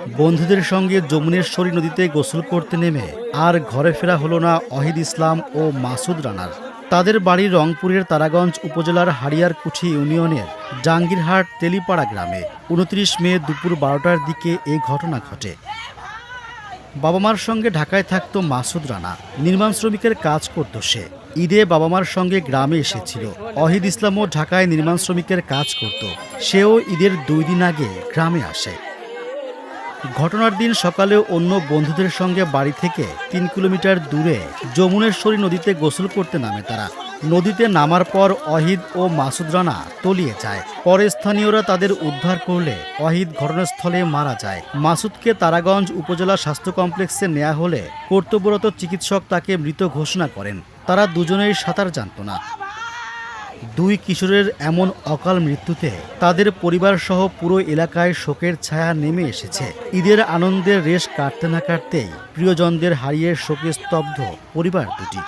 বন্ধুদের সঙ্গে যমুনেশ্বরী নদীতে গোসল করতে নেমে আর ঘরে ফেরা হলো না ওয়াহিদ ইসলাম ও মাসুদ রানার। তাদের বাড়ি রংপুরের তারাগঞ্জ উপজেলার হারিয়ারকুঠি ইউনিয়নের জাঙ্গিরহাট তেলিপাড়া গ্রামে। ২৯ মে দুপুর ১২টার দিকে এই ঘটনা ঘটে। বাবা মার সঙ্গে ঢাকায় থাকত মাসুদ রানা। নির্মাণ শ্রমিকের কাজ করত সে। ঈদে বাবা মার সঙ্গে গ্রামে এসেছিল। ওয়াহিদ ইসলামও ঢাকায় নির্মাণ শ্রমিকের কাজ করত। সেও ঈদের ২ দিন আগে গ্রামে আসে। ঘটনার দিন সকালে অন্য বন্ধুদের সঙ্গে বাড়ি থেকে ৩ কিলোমিটার দূরে যমুনেশ্বরী নদীতে গোসল করতে নামে তারা। নদীতে নামার পর ওয়াহিদ ও মাসুদ রানা তলিয়ে যায়। পরে স্থানীয়রা তাদের উদ্ধার করলে ওয়াহিদ ঘটনাস্থলে মারা যায়। মাসুদকে তারাগঞ্জ উপজেলা স্বাস্থ্য কমপ্লেক্সে নেওয়া হলে কর্তব্যরত চিকিৎসক তাকে মৃত ঘোষণা করেন। তারা দুজনেই সাঁতার জানত না। ২ কিশোরের এমন অকাল মৃত্যুতে তাদের পরিবারসহ পুরো এলাকায় শোকের ছায়া নেমে এসেছে। ঈদের আনন্দের রেশ কাটতে না কাটতেই প্রিয়জনদের হারিয়ে শোকে স্তব্ধ পরিবার দুটি।